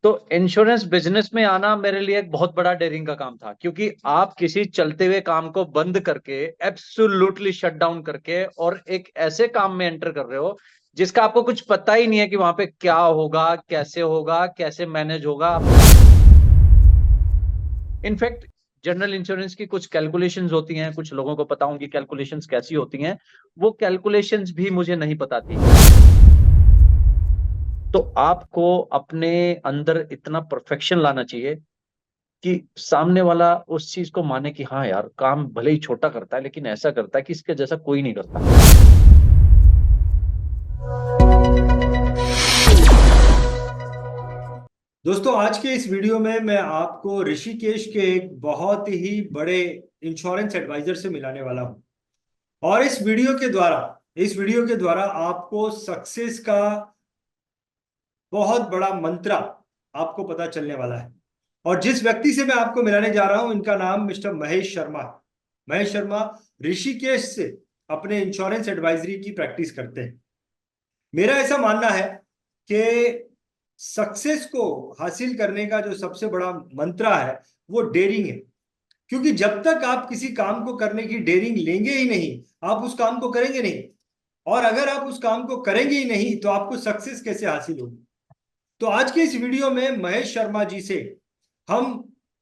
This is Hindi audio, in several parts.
तो इंश्योरेंस बिजनेस में आना मेरे लिए एक बहुत बड़ा डेयरिंग का काम था, क्योंकि आप किसी चलते हुए काम को बंद करके, एब्सोल्युटली शट डाउन करके, और एक ऐसे काम में एंटर कर रहे हो जिसका आपको कुछ पता ही नहीं है कि वहां पे क्या होगा, कैसे मैनेज होगा। इनफैक्ट जनरल इंश्योरेंस की कुछ कैलकुलेशंस होती हैं, कुछ लोगों को पता होंगी कैलकुलेशंस कैसी होती हैं, वो कैलकुलेशंस भी मुझे नहीं पता थी। तो आपको अपने अंदर इतना परफेक्शन लाना चाहिए कि सामने वाला उस चीज को माने कि हाँ यार, काम भले ही छोटा करता है लेकिन ऐसा करता है कि इसके जैसा कोई नहीं करता। दोस्तों, आज के इस वीडियो में मैं आपको ऋषिकेश के एक बहुत ही बड़े इंश्योरेंस एडवाइजर से मिलाने वाला हूं। और इस वीडियो के द्वारा आपको सक्सेस का बहुत बड़ा मंत्र आपको पता चलने वाला है। और जिस व्यक्ति से मैं आपको मिलाने जा रहा हूं, इनका नाम मिस्टर महेश शर्मा है। महेश शर्मा ऋषिकेश से अपने इंश्योरेंस एडवाइजरी की प्रैक्टिस करते हैं। मेरा ऐसा मानना है कि सक्सेस को हासिल करने का जो सबसे बड़ा मंत्र है वो डेयरिंग है। क्योंकि जब तक आप किसी काम को करने की डेयरिंग लेंगे ही नहीं, आप उस काम को करेंगे नहीं। और अगर आप उस काम को करेंगे ही नहीं तो आपको सक्सेस कैसे हासिल होगी। तो आज के इस वीडियो में महेश शर्मा जी से हम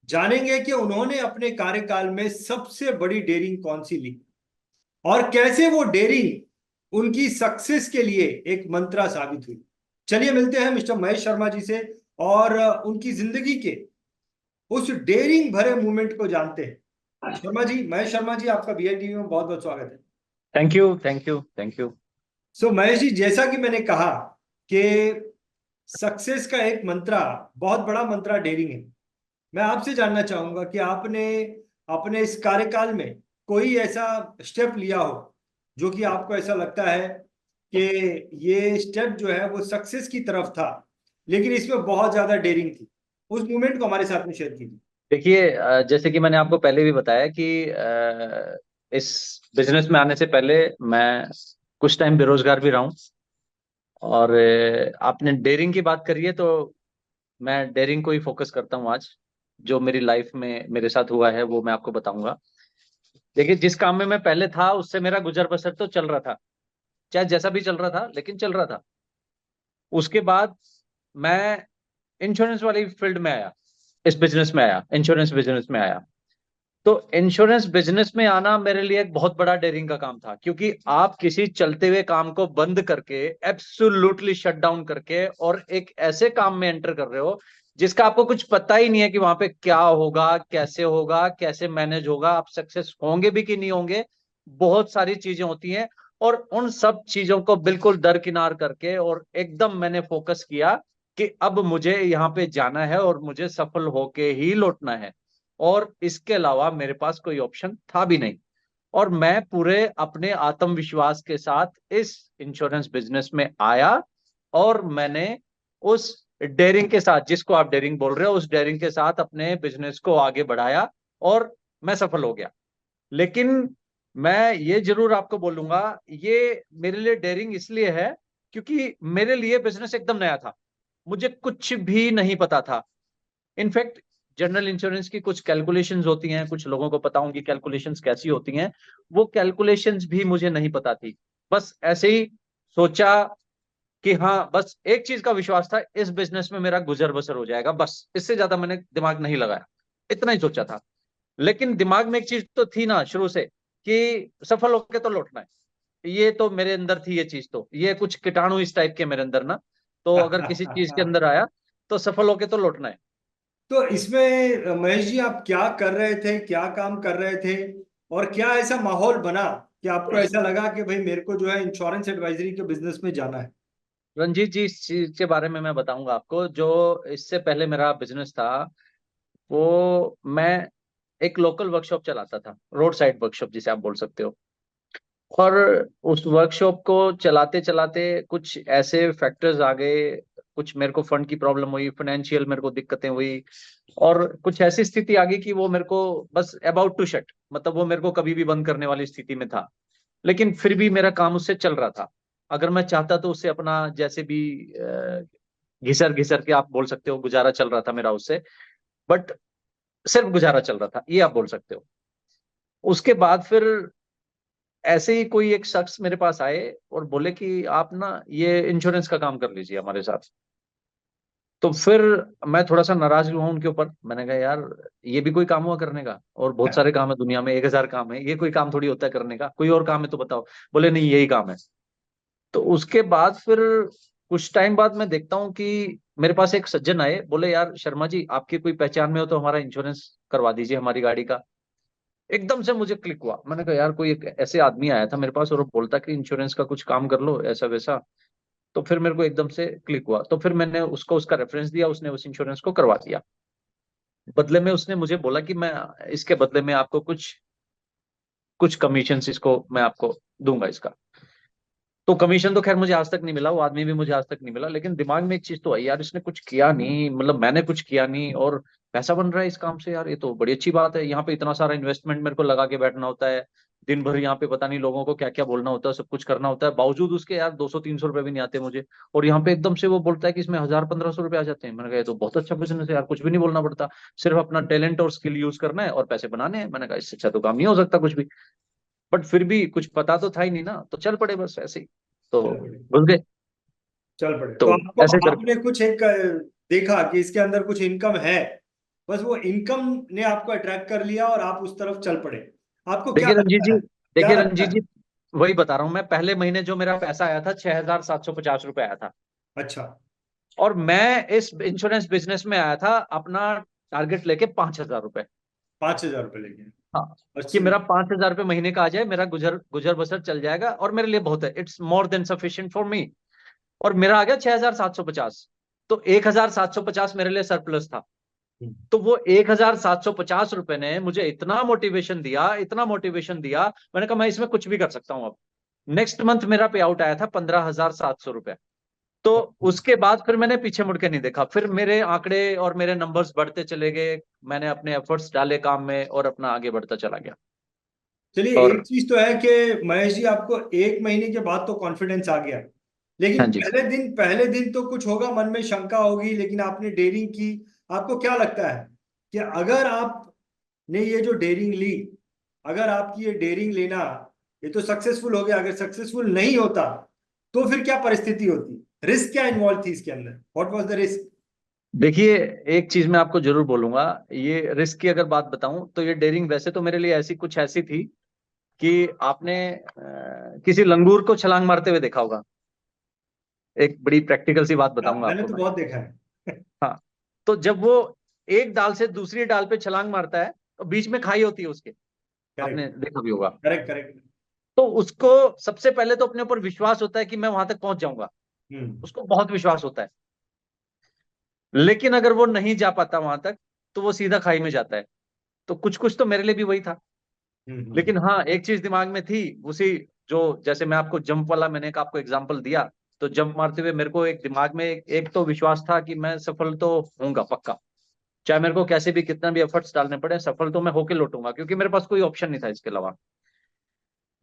जानेंगे कि उन्होंने अपने कार्यकाल में सबसे बड़ी डेयरिंग कौन सी ली और कैसे वो डेयरिंग उनकी सक्सेस के लिए एक मंत्र साबित हुई। चलिए मिलते हैं मिस्टर महेश शर्मा जी से और उनकी जिंदगी के उस डेयरिंग भरे मूवमेंट को जानते हैं। शर्मा जी, महेश शर्मा जी, आपका वीआईटीवी में बहुत बहुत स्वागत है। Thank you, thank you, thank you. So Mahesh ji, जैसा कि मैंने कहा कि सक्सेस का एक मंत्र, बहुत बड़ा मंत्र डेयरिंग है। मैं आपसे जानना चाहूंगा कि आपने अपने इस कार्यकाल में कोई ऐसा स्टेप लिया हो जो कि आपको ऐसा लगता है कि ये स्टेप जो है वो सक्सेस की तरफ था, लेकिन इसमें बहुत ज्यादा डेयरिंग थी। उस मूवमेंट को हमारे साथ में शेयर कीजिए। देखिए, जैसे कि मैंने आपको पहले भी बताया कि इस बिजनेस में आने से पहले मैं कुछ टाइम बेरोजगार भी रहा हूँ। और आपने डेयरिंग की बात करी है, तो मैं डेयरिंग को ही फोकस करता हूँ आज। जो मेरी लाइफ में मेरे साथ हुआ है वो मैं आपको बताऊंगा। देखिए, जिस काम में मैं पहले था उससे मेरा गुजर बसर तो चल रहा था, चाहे जैसा भी चल रहा था लेकिन चल रहा था। उसके बाद मैं इंश्योरेंस वाली फील्ड में आया, इस बिजनेस में आया, इंश्योरेंस बिजनेस में आया। तो इंश्योरेंस बिजनेस में आना मेरे लिए एक बहुत बड़ा डेयरिंग का काम था, क्योंकि आप किसी चलते हुए काम को बंद करके, एब्सोल्युटली शट डाउन करके, और एक ऐसे काम में एंटर कर रहे हो जिसका आपको कुछ पता ही नहीं है कि वहां पे क्या होगा, कैसे मैनेज होगा, आप सक्सेस होंगे भी कि नहीं होंगे। बहुत सारी चीजें होती हैं। और उन सब चीजों को बिल्कुल दरकिनार करके और एकदम मैंने फोकस किया कि अब मुझे यहाँ पे जाना है और मुझे सफल होके ही लौटना है। और इसके अलावा मेरे पास कोई ऑप्शन था भी नहीं। और मैं पूरे अपने आत्मविश्वास के साथ इस इंश्योरेंस बिजनेस में आया। और मैंने उस डेयरिंग के साथ, जिसको आप डेयरिंग बोल रहे हो, उस डेयरिंग के साथ अपने बिजनेस को आगे बढ़ाया और मैं सफल हो गया। लेकिन मैं ये जरूर आपको बोलूंगा, ये मेरे लिए डेयरिंग इसलिए है क्योंकि मेरे लिए बिजनेस एकदम नया था। मुझे कुछ भी नहीं पता था। इनफैक्ट जनरल इंश्योरेंस की कुछ कैलकुलेशंस होती हैं, कुछ लोगों को पता होंगी कैलकुलेशंस कैसी होती हैं, वो कैलकुलेशंस भी मुझे नहीं पता थी। बस ऐसे ही सोचा कि हाँ, बस एक चीज का विश्वास था, इस बिजनेस में मेरा गुजर बसर हो जाएगा, बस इससे ज्यादा मैंने दिमाग नहीं लगाया। इतना ही सोचा था। लेकिन दिमाग में एक चीज तो थी ना शुरू से, कि सफल होके तो लौटना है। ये तो मेरे अंदर थी, ये चीज तो, ये कुछ कीटाणु इस टाइप के मेरे अंदर ना। तो अगर किसी चीज के अंदर आया तो सफल होके तो लौटना है। तो इसमें महेश जी, आप क्या कर रहे थे, क्या काम कर रहे थे, और क्या ऐसा माहौल बना कि आपको ऐसा लगा कि भाई मेरे को जो है इंश्योरेंस एडवाइजरी के बिजनेस में जाना है। रंजीत जी, इस चीज के बारे में मैं बताऊंगा आपको। जो इससे पहले मेरा बिजनेस था, वो मैं एक लोकल वर्कशॉप चलाता था, रोड साइड वर्कशॉप जिसे आप बोल सकते हो। और उस वर्कशॉप को चलाते चलाते कुछ ऐसे फैक्टर्स आ गए, कुछ मेरे को फंड की प्रॉब्लम हुई, फाइनेंशियल मेरे को दिक्कतें हुई। और कुछ ऐसी स्थिति आ गई कि वो मेरे को बस अबाउट टू शट, मतलब वो मेरे को कभी भी बंद करने वाली स्थिति में था। लेकिन फिर भी मेरा काम उससे चल रहा था। अगर मैं चाहता तो उससे अपना जैसे भी घिसर घिसर के आप बोल सकते हो गुजारा चल रहा था मेरा उससे, बट सिर्फ गुजारा चल रहा था, ये आप बोल सकते हो। उसके बाद फिर ऐसे ही कोई एक शख्स मेरे पास आए और बोले कि आप ना ये इंश्योरेंस का काम कर लीजिए हमारे साथ। तो फिर मैं थोड़ा सा नाराज हुआ उनके ऊपर। मैंने कहा यार, ये भी कोई काम हुआ करने का? और बहुत सारे काम है दुनिया में, 1000 काम है, ये कोई काम थोड़ी होता है करने का, कोई और काम है तो बताओ। बोले नहीं, यही काम है। तो उसके बाद फिर कुछ टाइम बाद मैं देखता हूँ कि मेरे पास एक सज्जन आए, बोले यार शर्मा जी, आपकी कोई पहचान में हो तो हमारा इंश्योरेंस करवा दीजिए हमारी गाड़ी का। एकदम से मुझे क्लिक हुआ। मैंने कहा यार, कोई एक ऐसे आदमी आया था मेरे पास और वो बोलता कि इंश्योरेंस का कुछ काम कर लो, ऐसा वैसा। तो फिर मेरे को एकदम से क्लिक हुआ, तो फिर मैंने उसको उसका रेफरेंस दिया, उसने उस इंश्योरेंस को करवा दिया। बदले में उसने मुझे बोला कि मैं इसके बदले में आपको कुछ कुछ कमीशन इसको मैं आपको दूंगा इसका। तो कमीशन तो खैर मुझे आज तक नहीं मिला, वो आदमी भी मुझे आज तक नहीं मिला, लेकिन दिमाग में एक चीज तो आई यार, इसने कुछ किया नहीं, मतलब मैंने कुछ किया नहीं और पैसा बन रहा है इस काम से, यार ये तो बड़ी अच्छी बात है। यहाँ पे इतना सारा इन्वेस्टमेंट मेरे को लगा के बैठना होता है, दिन भर यहाँ पे पता नहीं लोगों को क्या क्या बोलना होता है, सब कुछ करना होता है, बावजूद उसके यार 200-300 रुपए भी नहीं आते मुझे। और यहाँ पे एकदम से वो बोलता है कि इसमें 1000-1500 रुपए आ जाते हैं। मैंने कहा ये तो बहुत अच्छा बिजनेस है यार, कुछ भी नहीं बोलना पड़ता, सिर्फ अपना टैलेंट और स्किल यूज करना है और पैसे बनाने हैं। मैंने कहा इससे अच्छा तो काम नहीं हो सकता कुछ भी। बट फिर भी कुछ पता तो था ही नहीं ना, तो चल पड़े बस ऐसे ही, तो चल पड़े। घुस गए। चल पड़े तो तो आपको ऐसे करके आपने कुछ एक देखा कि इसके अंदर कुछ इनकम है, बस वो इनकम ने आपको अट्रैक्ट कर लिया और आप उस तरफ चल पड़े। आपको क्या देखिए रंजीत लगता जी, है, क्या देखिए लगता रंजीत जी, है? वही बता रहा हूँ मैं, पहले महीने जो मेरा पैसा आया था 6750 रुपये आया था। अच्छा। और मैं इस इंश्योरेंस बिजनेस में आया था अपना टारगेट लेके 5000 रुपये। 5,000 रुपये लेके? हाँ, कि अच्छा। मेरा 5000 रुपये महीने का आ जाए, मेरा गुजर गुजर बसर चल जाएगा और मेरे लिए बहुत है, it's more than sufficient for me. और मेरा आ गया 6750। तो 1750 मेरे लिए सरप्लस था। हम्म। तो वो 1750 रुपए ने मुझे इतना मोटिवेशन दिया, इतना मोटिवेशन दिया, मैंने कहा मैं इसमें कुछ भी कर सकता हूं अब। नेक्स्ट मंथ मेरा पे आउट आया था 15,700 रुपए। तो उसके बाद फिर मैंने पीछे मुड़ के नहीं देखा, फिर मेरे आंकड़े और मेरे नंबर्स बढ़ते चले गए, मैंने अपने एफर्ट्स डाले काम में और अपना आगे बढ़ता चला गया। चलिए, एक और चीज तो है कि महेश जी, आपको 1 महीने के बाद तो कॉन्फिडेंस आ गया, हाँ लेकिन जी। पहले दिन तो कुछ होगा, मन में शंका होगी, लेकिन आपने डेयरिंग की। आपको क्या लगता है कि अगर आपने ये जो डेयरिंग ली, अगर आपकी ये डेयरिंग लेना, ये तो सक्सेसफुल हो गया, अगर सक्सेसफुल नहीं होता तो फिर क्या परिस्थिति होती? रिस्क क्या इन्वॉल्व थी इसके अंदर? What was the risk? देखिए, एक चीज मैं आपको जरूर बोलूंगा, ये रिस्क की अगर बात बताऊं तो ये डेयरिंग वैसे तो मेरे लिए ऐसी थी कि आपने किसी लंगूर को छलांग मारते हुए देखा होगा। एक बड़ी प्रैक्टिकल सी बात बताऊंगा मैंने आपको तो मैं। बहुत देखा है। हाँ, तो जब वो एक डाल से दूसरी डाल पे छलांग मारता है तो बीच में खाई होती है उसके, करेक्ट, आपने देखा भी होगा। Correct, correct. तो उसको सबसे पहले तो अपने ऊपर विश्वास होता है कि मैं वहां तक पहुंच जाऊंगा, हम्म। उसको बहुत विश्वास होता है। लेकिन अगर वो नहीं जा पाता वहां तक तो वो सीधा खाई में जाता है। तो कुछ कुछ तो मेरे लिए भी वही था। हम्म। लेकिन हाँ, एक चीज दिमाग में थी उसी, जो जैसे मैं आपको जंप वाला मैंने एक आपको एग्जांपल दिया, तो जंप मारते हुए मेरे को एक दिमाग में एक तो विश्वास था कि मैं सफल तो होऊंगा पक्का, चाहे मेरे को कैसे भी कितना भी एफर्ट्स डालने पड़े, सफल तो मैं होके लौटूंगा, क्योंकि मेरे पास कोई ऑप्शन नहीं था इसके अलावा।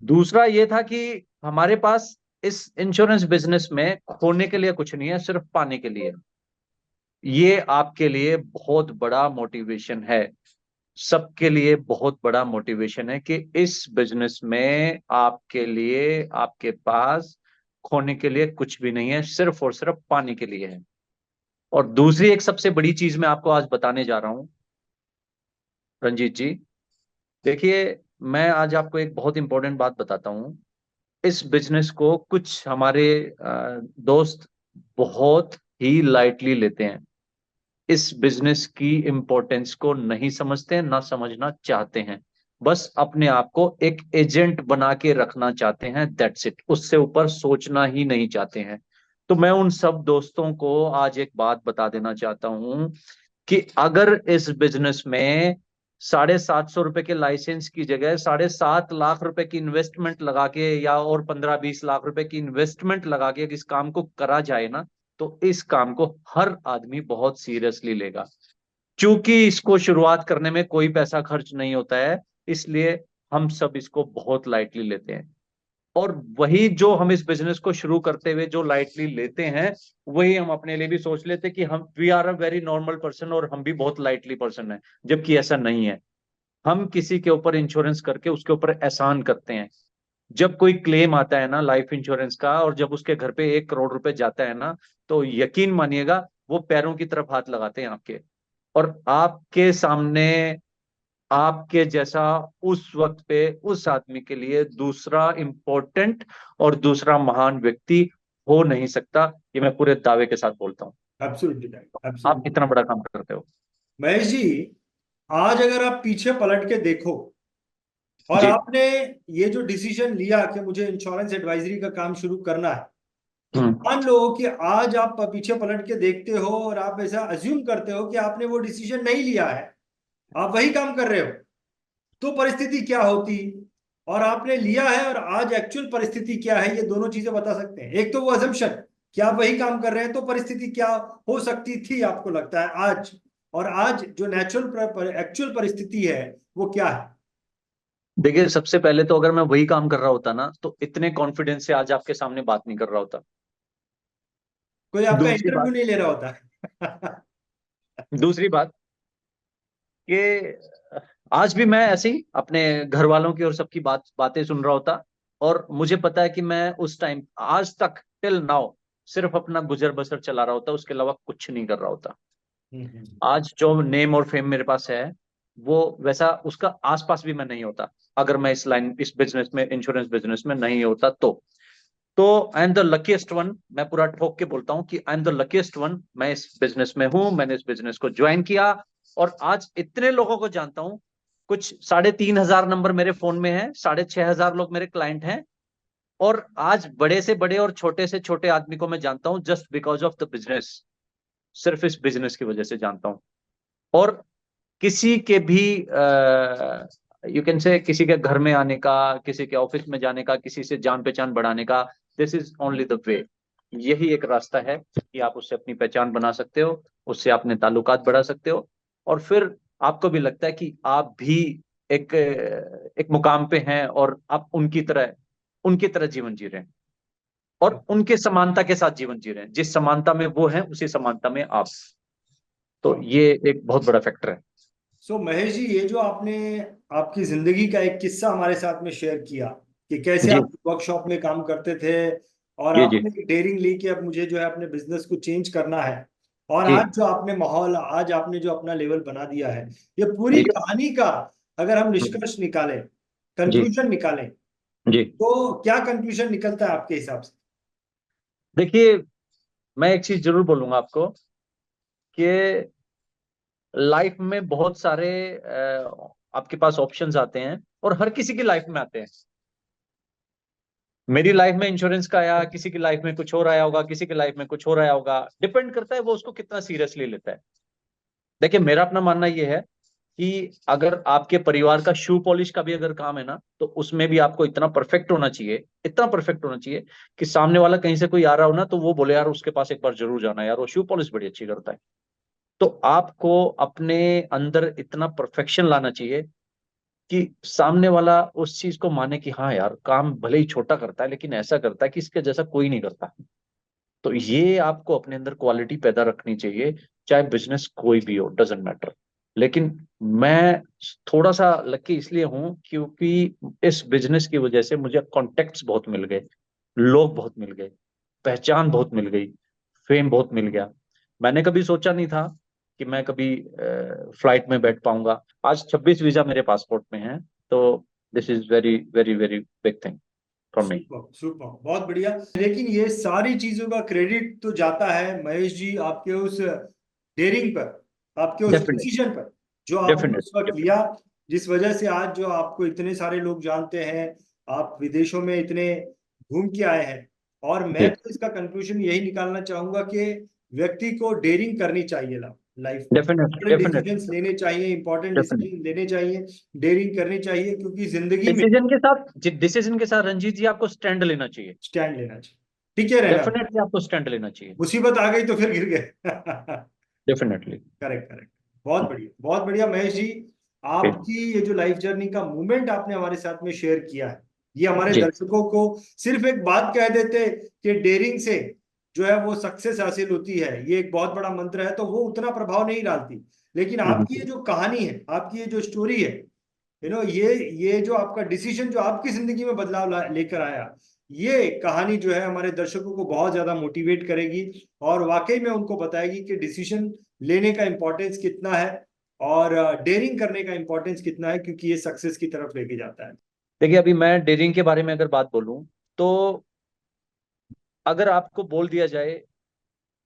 दूसरा ये था कि हमारे पास इस इंश्योरेंस बिजनेस में खोने के लिए कुछ नहीं है, सिर्फ पाने के लिए। ये आपके लिए बहुत बड़ा मोटिवेशन है, सबके लिए बहुत बड़ा मोटिवेशन है कि इस बिजनेस में आपके लिए, आपके पास खोने के लिए कुछ भी नहीं है, सिर्फ और सिर्फ पाने के लिए है। और दूसरी एक सबसे बड़ी चीज मैं आपको आज बताने जा रहा हूं रंजीत जी। देखिए, मैं आज आपको एक बहुत इंपॉर्टेंट बात बताता हूं। इस बिजनेस को कुछ हमारे दोस्त बहुत ही लाइटली लेते हैं, इस बिजनेस की इंपॉर्टेंस को नहीं समझते हैं, ना समझना चाहते हैं, बस अपने आप को एक एजेंट बना के रखना चाहते हैं, दैट्स इट, उससे ऊपर सोचना ही नहीं चाहते हैं। तो मैं उन सब दोस्तों को आज एक बात बता देना चाहता हूं कि अगर इस बिजनेस में 750 रुपए के लाइसेंस की जगह 7.5 लाख रुपए की इन्वेस्टमेंट लगा के, या और 15-20 लाख रुपए की इन्वेस्टमेंट लगा के इस काम को करा जाए ना, तो इस काम को हर आदमी बहुत सीरियसली लेगा। क्योंकि इसको शुरुआत करने में कोई पैसा खर्च नहीं होता है, इसलिए हम सब इसको बहुत लाइटली लेते हैं। और वही जो हम इस बिजनेस को शुरू करते हुए जो लाइटली लेते हैं, वही हम अपने लिए भी सोच लेते कि हम we are a very normal person और हम भी बहुत लाइटली पर्सन है, जबकि ऐसा नहीं है। हम किसी के ऊपर इंश्योरेंस करके उसके ऊपर एहसान करते हैं। जब कोई क्लेम आता है ना लाइफ इंश्योरेंस का, और जब उसके घर पे 1 करोड़ रुपए जाता है ना, तो यकीन मानिएगा वो पैरों की तरफ हाथ लगाते हैं आपके। और आपके सामने आपके जैसा उस वक्त पे उस आदमी के लिए दूसरा इंपॉर्टेंट और दूसरा महान व्यक्ति हो नहीं सकता, ये मैं पूरे दावे के साथ बोलता हूँ। एब्सोल्युटली राइट, आप एब्सोल्युटली। इतना बड़ा काम करते हो। महेश जी, आज अगर आप पीछे पलट के देखो और जी। आपने ये जो डिसीजन लिया कि मुझे इंश्योरेंस एडवाइजरी का काम शुरू करना है, हम्म। मान लो कि आज आप पीछे पलट के देखते हो और आप ऐसा अज्यूम करते हो कि आपने वो डिसीजन नहीं लिया है, आप वही काम कर रहे हो, तो परिस्थिति क्या होती? और आपने लिया है और आज एक्चुअल परिस्थिति क्या है, ये दोनों चीजें बता सकते हैं? एक तो वो अजम्पशन कि आप वही काम कर रहे हैं, तो परिस्थिति क्या हो सकती थी आपको लगता है आज, और आज जो नेचुरल एक्चुअल परिस्थिति है वो क्या है? देखिए, सबसे पहले तो अगर मैं वही काम कर रहा होता ना, तो इतने कॉन्फिडेंस से आज आपके सामने बात नहीं कर रहा होता। कोई आपका दूसरी इंटरव्यू बात, नहीं ले रहा होता। दूसरी बात कि आज भी मैं ऐसे ही अपने घर वालों की और सबकी बातें सुन रहा होता, और मुझे पता है कि मैं उस टाइम आज तक टिल नाउ सिर्फ अपना गुजर बसर चला रहा होता, उसके अलावा कुछ नहीं कर रहा होता। आज जो नेम और फेम मेरे पास है, वो वैसा उसका आसपास भी मैं नहीं होता, अगर मैं इस बिजनेस में, इंश्योरेंस बिजनेस में नहीं होता तो I am the luckiest one. मैं पूरा ठोक के बोलता हूँ कि I am the luckiest one. मैं इस बिजनेस में हूं, मैंने इस बिजनेस को ज्वाइन किया और आज इतने लोगों को जानता हूं। कुछ 3,500 नंबर मेरे फोन में है, 6,500 लोग मेरे क्लाइंट हैं, और आज बड़े से बड़े और छोटे से छोटे आदमी को मैं जानता हूं just because of the business. सिर्फ इस बिजनेस की वजह से जानता हूं। और किसी के भी यू कैन से किसी के घर में आने का, किसी के ऑफिस में जाने का, किसी से जान पहचान बढ़ाने का, this is only the way. यही एक रास्ता है कि आप उससे अपनी पहचान बना सकते हो, उससे अपने ताल्लुकात बढ़ा सकते हो, और फिर आपको भी लगता है कि आप भी एक मुकाम पे हैं और आप उनकी तरह जीवन जी रहे हैं, और उनके समानता के साथ जीवन जी रहे हैं। जिस समानता में वो है उसी समानता में आप। तो ये एक बहुत बड़ा फैक्टर है। सो महेश जी, ये जो आपने आपकी जिंदगी का एक किस्सा हमारे साथ में शेयर किया कि कैसे जी। आप वर्कशॉप में काम करते थे और जी। जी। आपने डेयरिंग ली कि अब मुझे जो है अपने बिजनेस को चेंज करना है, और जी। आज जो आपने माहौल, आज आपने जो अपना लेवल बना दिया है, ये पूरी जी। कहानी का अगर हम निष्कर्ष निकालें, जी। कंक्लूजन निकालें, जी। तो क्या कंक्लूजन निकलता है आपके हिसाब से? देखिए, मैं एक चीज जरूर बोलूंगा आपको कि लाइफ में बहुत सारे आपके पास ऑप्शंस आते हैं, और हर किसी की लाइफ में आते हैं। मेरी लाइफ में इंश्योरेंस का आया, किसी की लाइफ में कुछ और आया होगा, किसी की लाइफ में कुछ और आया होगा। डिपेंड करता है वो उसको कितना सीरियसली लेता है। देखिए, मेरा अपना मानना यह है कि अगर आपके परिवार का शू पॉलिश का भी अगर काम है ना, तो उसमें भी आपको इतना परफेक्ट होना चाहिए, इतना परफेक्ट होना चाहिए कि सामने वाला कहीं से कोई आ रहा हो ना, तो वो बोले यार उसके पास एक बार जरूर जाना है यार, वो शू पॉलिश बड़ी अच्छी करता है। तो आपको अपने अंदर इतना परफेक्शन लाना चाहिए कि सामने वाला उस चीज को माने कि हाँ यार, काम भले ही छोटा करता है लेकिन ऐसा करता है कि इसके जैसा कोई नहीं करता। तो ये आपको अपने अंदर क्वालिटी पैदा रखनी चाहिए, चाहे बिजनेस कोई भी हो, डजेंट मैटर। लेकिन मैं थोड़ा सा लकी इसलिए हूं क्योंकि इस बिजनेस की वजह से मुझे कॉन्टेक्ट्स बहुत मिल गए, लोग बहुत मिल गए, पहचान बहुत मिल गई, फेम बहुत मिल गया। मैंने कभी सोचा नहीं था कि मैं कभी फ्लाइट में बैठ पाऊंगा। आज 26 वीजा मेरे पासपोर्ट में है। तो this is very very very big thing for me. Super super, बहुत बढ़िया। लेकिन ये सारी चीजों का क्रेडिट तो जाता है महेश जी आपके उस डेयरिंग पर, आपके उस डेफिनेट डिसीजन पर जो आपने डेफिनेट उस वक्त लिया, जिस वजह से आज जो आपको इतने सारे लोग जानते हैं, आप विदेशों में इतने घूम के आए हैं। और मैं जी। तो इसका कंक्लूजन यही निकालना चाहूंगा कि व्यक्ति को डेयरिंग करनी चाहिए लाइफ में, डेफिनेट बड़े डेफिनेट डिसीजंस लेने चाहिए, इंपॉर्टेंट डेफिनेट डिसीजन लेने चाहिए, डेयरिंग करनी चाहिए, क्योंकि जिंदगी में डिसीजन के साथ रंजीत जी आपको स्टैंड लेना चाहिए। स्टैंड लेना चाहिए, टिके रहना। डेफिनेटली आपको स्टैंड लेना चाहिए। मुसीबत आ गई तो फिर गिर गए। डेफिनेटली। Correct correct. बहुत बढ़िया, बहुत बढ़िया महेश जी। आपकी ये जो लाइफ जर्नी का मोमेंट आपने हमारे साथ में शेयर किया है, ये हमारे जी। दर्शकों को सिर्फ एक बात कह देते कि डेयरिंग से जो है वो सक्सेस हासिल होती है, ये एक बहुत बड़ा मंत्र है, तो वो उतना प्रभाव नहीं डालती। लेकिन आपकी ये जो कहानी है, आपकी ये जो स्टोरी है, ये जो आपका डिसीजन जो आपकी जिंदगी में बदलाव लेकर आया, ये कहानी जो है हमारे दर्शकों को बहुत ज्यादा मोटिवेट करेगी और वाकई में उनको बताएगी कि डिसीजन लेने का इंपॉर्टेंस कितना है और डेयरिंग करने का इंपॉर्टेंस कितना है, क्योंकि ये सक्सेस की तरफ लेके जाता है। देखिए, अभी मैं डेयरिंग के बारे में अगर बात बोलूं, तो अगर आपको बोल दिया जाए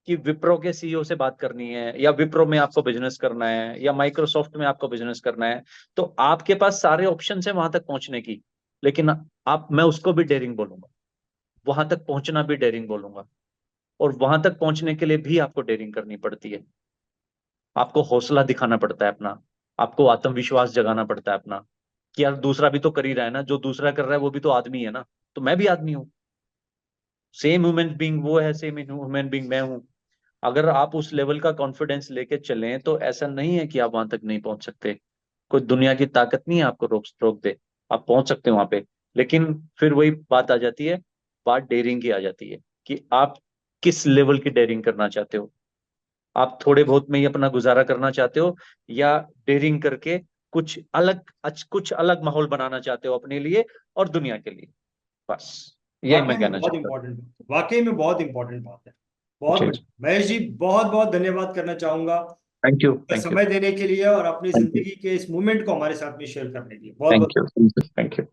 कि विप्रो के सीईओ से बात करनी है, या विप्रो में आपको बिजनेस करना है, या माइक्रोसॉफ्ट में आपको बिजनेस करना है, तो आपके पास सारे ऑप्शन है वहां तक पहुंचने की। लेकिन मैं उसको भी डेयरिंग बोलूंगा, वहां तक पहुंचना भी डेयरिंग बोलूंगा। और वहां तक पहुंचने के लिए भी आपको डेयरिंग करनी पड़ती है। आपको हौसला दिखाना पड़ता है अपना, आपको आत्मविश्वास जगाना पड़ता है अपना, कि यार दूसरा भी तो कर ही रहा है ना, जो दूसरा कर रहा है वो भी तो आदमी है ना, तो मैं भी आदमी हूँ। सेम ह्यूमन बींग वो है, सेम ह्यूमन बींग मैं हूँ। अगर आप उस लेवल का कॉन्फिडेंस लेके चलें तो ऐसा नहीं है कि आप वहां तक नहीं पहुंच सकते। कोई दुनिया की ताकत नहीं है आपको रोक रोक दे, आप पहुंच सकते हो वहां पे। लेकिन फिर वही बात आ जाती है, बात डेयरिंग की आ जाती है, कि आप किस लेवल की डेयरिंग करना चाहते हो। आप थोड़े बहुत में ही अपना गुजारा करना चाहते हो, या डेयरिंग करके कुछ अलग माहौल बनाना चाहते हो अपने लिए और दुनिया के लिए। बस यही वाकई मैं में कहना बहुत चाहता हूँ। इंपॉर्टेंट, वाकई में बहुत इंपॉर्टेंट बात है। बहुत जी। बढ़िया महेश जी, बहुत बहुत धन्यवाद करना चाहूंगा थैंक यू, आपका थैंक यू, समय देने के लिए और अपनी थैंक यू, जिंदगी के इस मोमेंट को हमारे साथ में शेयर करने के लिए। बहुत थैंक बहुत यू, थैंक यू।